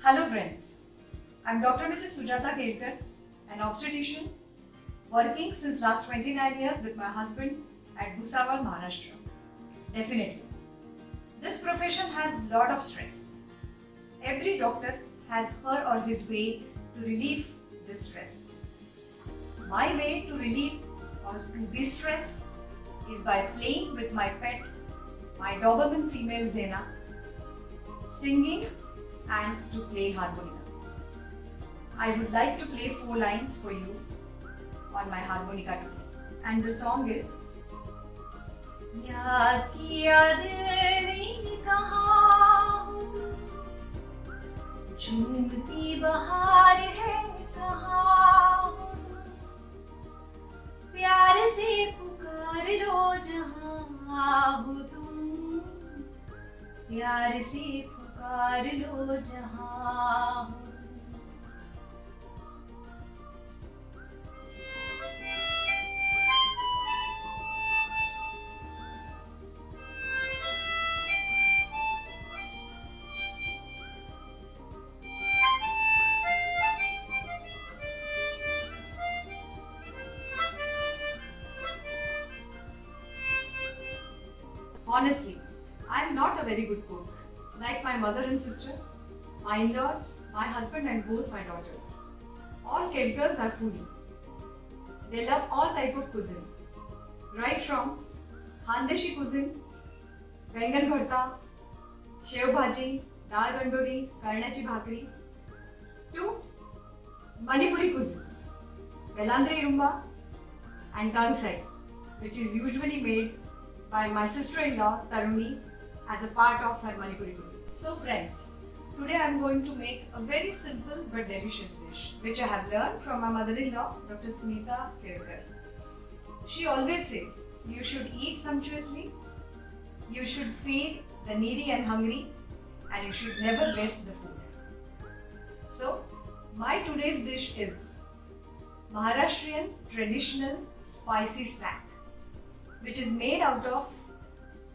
Hello friends, I'm Dr. Mrs. Sujata Kelkar, an obstetrician working since last 29 years with my husband at Bhusawal, Maharashtra. Definitely, this profession has lot of stress. Every doctor has her or his way to relieve this stress. My way to relieve or to de-stress is by playing with my pet, my Doberman female Zena, singing and to play harmonica. I would like to play 4 lines for you on my harmonica today. And the song is याद किया दिल ने कहा झूमती बहार है कहाँ प्यार से पुकार लो जहाँ हो तुम प्यार से पुकार लो जहाँ हो Honestly, I am not a very good cook. Like my mother and sister, my in-laws, my husband and both my daughters. All Kelkars are foodie. They love all type of cuisine. Right from Khandeshi cuisine, Bengal bharta, shev bhaji, dal gandori, karnachi bhakri, to Manipuri cuisine, Velandri rumba and kangsai, which is usually made by my sister-in-law Taruni as a part of her Manipuri cuisine. So friends, today I am going to make a very simple but delicious dish which I have learned from my mother-in-law Dr. Smita Kelkar. She always says, you should eat sumptuously, you should feed the needy and hungry, and you should never waste the food. So, my today's dish is Maharashtrian traditional spicy snack, which is made out of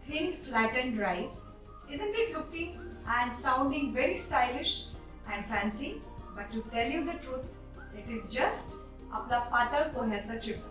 thin flattened rice. Isn't it looking and sounding very stylish and fancy? But to tell you the truth, it is just आपला पातळ पोह्याचा chivda.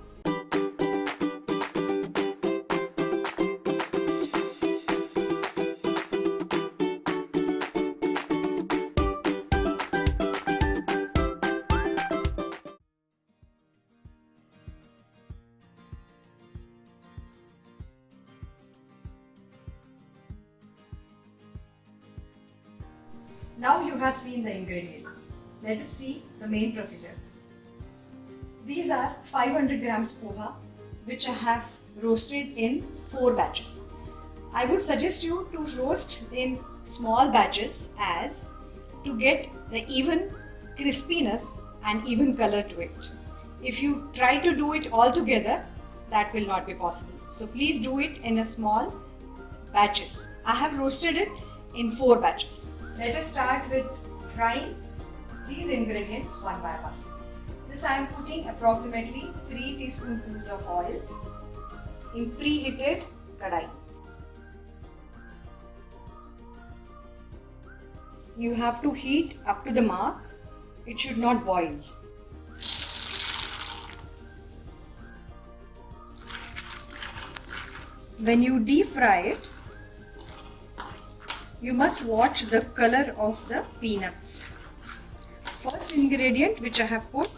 Now you have seen the ingredients. Let us see the main procedure. These are 500 grams poha, which I have roasted in 4 batches. I would suggest you to roast in small batches as to get the even crispiness and even color to it. If you try to do it all together, that will not be possible. So please do it in a small batches. I have roasted it in 4 batches. Let us start with frying these ingredients one by one. This I am putting approximately 3 teaspoonfuls of oil in preheated kadai. You have to heat up to the mark. It should not boil. When you deep fry it, you must watch the color of the peanuts. First ingredient which I have put,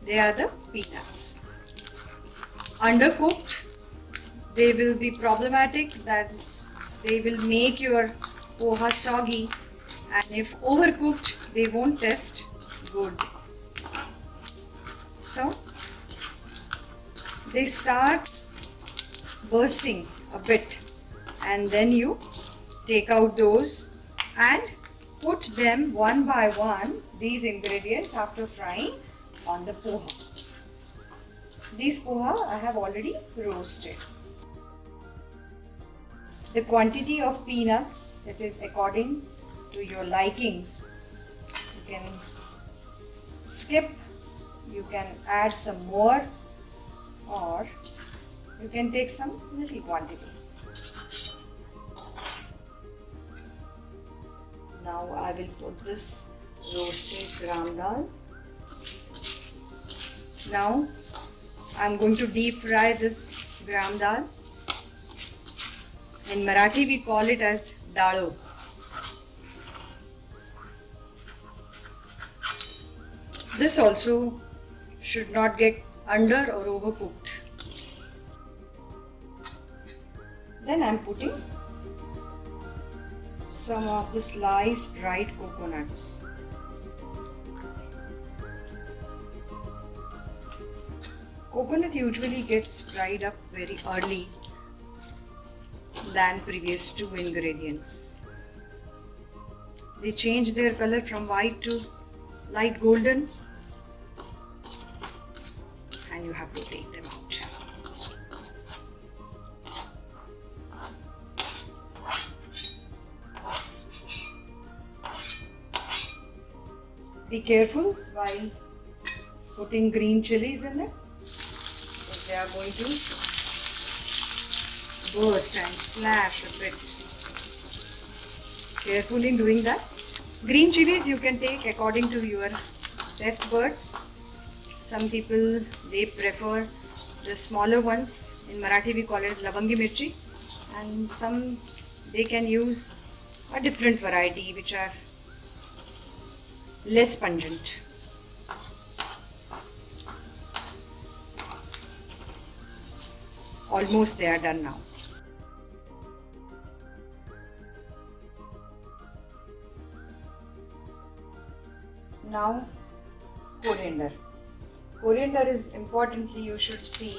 they are the peanuts. Undercooked, they will be problematic, that is, they will make your poha soggy, and if overcooked, they won't taste good. So, they start bursting a bit, and then you take out those and put them one by one, these ingredients after frying, on the poha. These poha I have already roasted. The quantity of peanuts, that is according to your likings. You can skip, you can add some more, or you can take some little quantity. Now I will put this roasted gram dal. Now I'm going to deep fry this gram dal. In Marathi we call it as dalo. This also should not get under or overcooked. Then I'm putting some of the sliced dried coconuts. Coconut usually gets fried up very early than previous two ingredients. They change their color from white to light golden, and you have to take them out. Be careful while putting green chilies in it, because they are going to burst and splash a bit. Careful in doing that. Green chilies you can take according to your taste buds. Some people, they prefer the smaller ones. In Marathi we call it lavangi mirchi, and some they can use a different variety which are less pungent. Almost they are done now. Now coriander. Coriander is importantly, you should see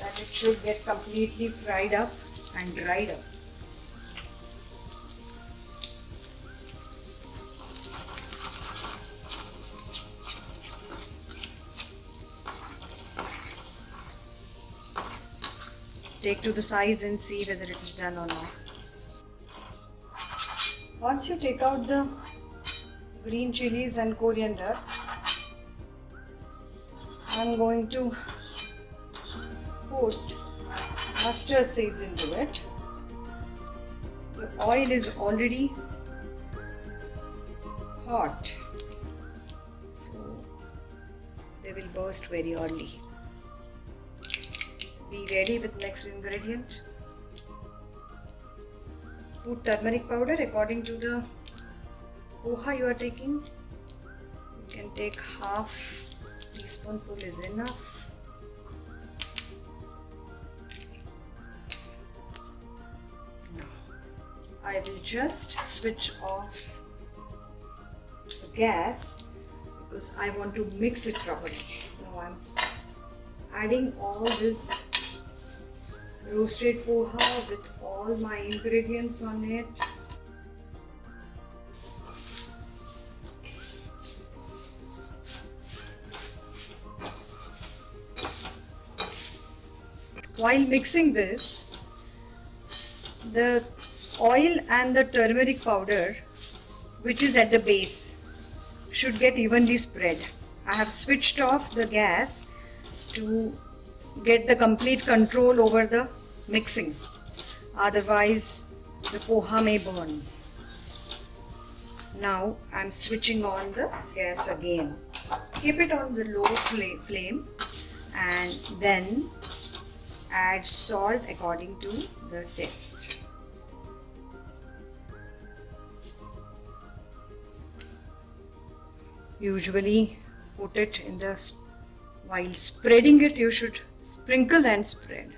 that it should get completely fried up and dried up. Take to the sides and see whether it is done or not. Once you take out the green chilies and coriander, I'm going to put mustard seeds into it. The oil is already hot, so they will burst very early. Be ready with next ingredient. Put turmeric powder according to the poha you are taking. You can take half teaspoonful is enough. Now I will just switch off the gas because I want to mix it properly. Now I'm adding all this roasted poha with all my ingredients on it. While mixing this, the oil and the turmeric powder, which is at the base, should get evenly spread. I have switched off the gas to get the complete control over the mixing, otherwise the poha may burn. Now I'm switching on the gas again. Keep it on the low flame and then add salt according to the taste. Usually put it in the, while spreading it you should sprinkle and spread.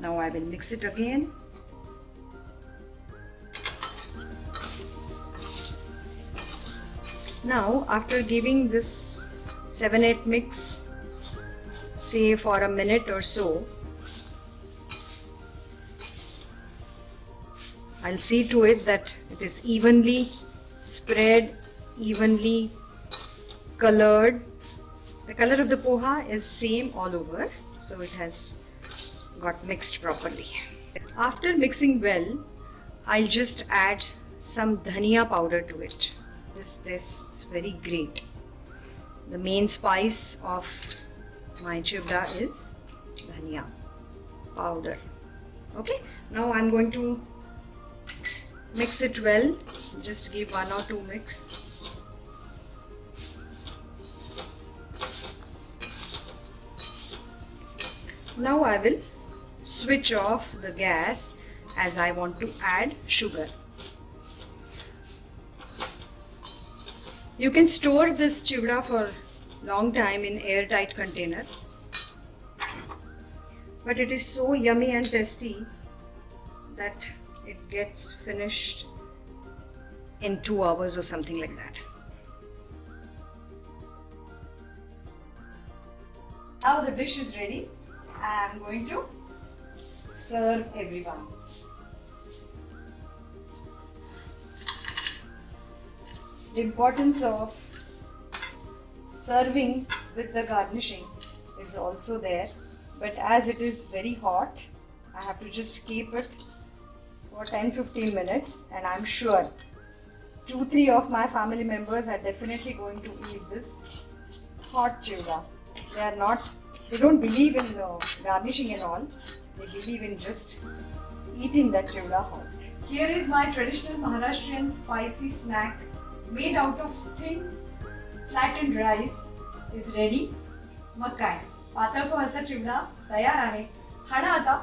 Now I will mix it again. Now after giving this 7-8 mix, say for a minute or so, I'll see to it that it is evenly spread, evenly colored. The color of the poha is same all over, so it has got mixed properly. After mixing well, I'll just add some dhania powder to it. This tastes very great. The main spice of my chivda is dhania powder. Okay, now I'm going to mix it well. Just give 1 or 2 mix. Now I will switch off the gas as I want to add sugar. You can store this chivda for long time in airtight container, but it is so yummy and tasty that it gets finished in 2 hours or something like that. Now the dish is ready. I am going to serve everyone. The importance of serving with the garnishing is also there, but as it is very hot, I have to just keep it for 10-15 minutes, and I'm sure 2-3 of my family members are definitely going to eat this hot chivda. They don't believe in garnishing and all. They believe in just eating that chivda hot. Here is my traditional Maharashtrian spicy snack made out of thin flattened rice is ready. मग काय, पातळ पोहाचा चिवडा तयार आहे. हाडा आता